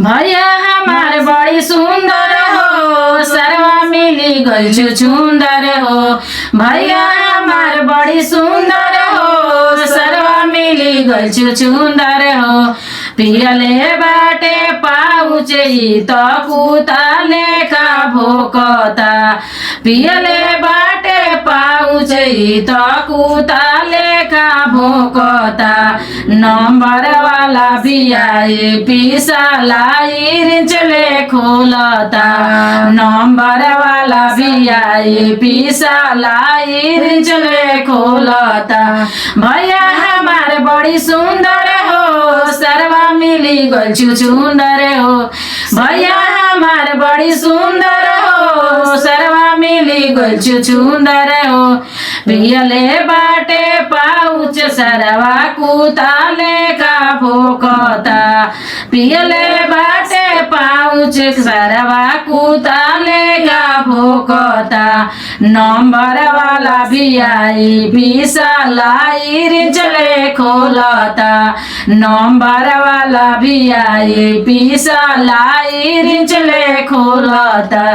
भैया हमार बड़ी सुंदर हो सरवा मिली गल छुछुंदर हो। भैया हमार बड़ी सुंदर हो सरवा मिली गल छुछुंदर हो। पियले बाटे पाउच तो कुता लेखा भोकता। पियले बाटे पाउच तो कुता लेखा भोकता। नंबर वाला बियाए पिसाला चले खोलता। नंबर वाला बियाए पिसाला चले खोलता। भैया हमार बड़ी सुंदर हो सरवा मिली गल छुछुंदर हो। भैया हमार बड़ी सुंदर हो सरवा मिली गल छुछुंदर हो। पियले बाटे पाउच सरवा कुता लेखा भोकता। पियले बाटे पाउच सरवा कुता लेखा भोकता। नंबर वाला बियाई पिसाला चले खोलता। नंबर वाला बियाई पिसाला चले खोलता।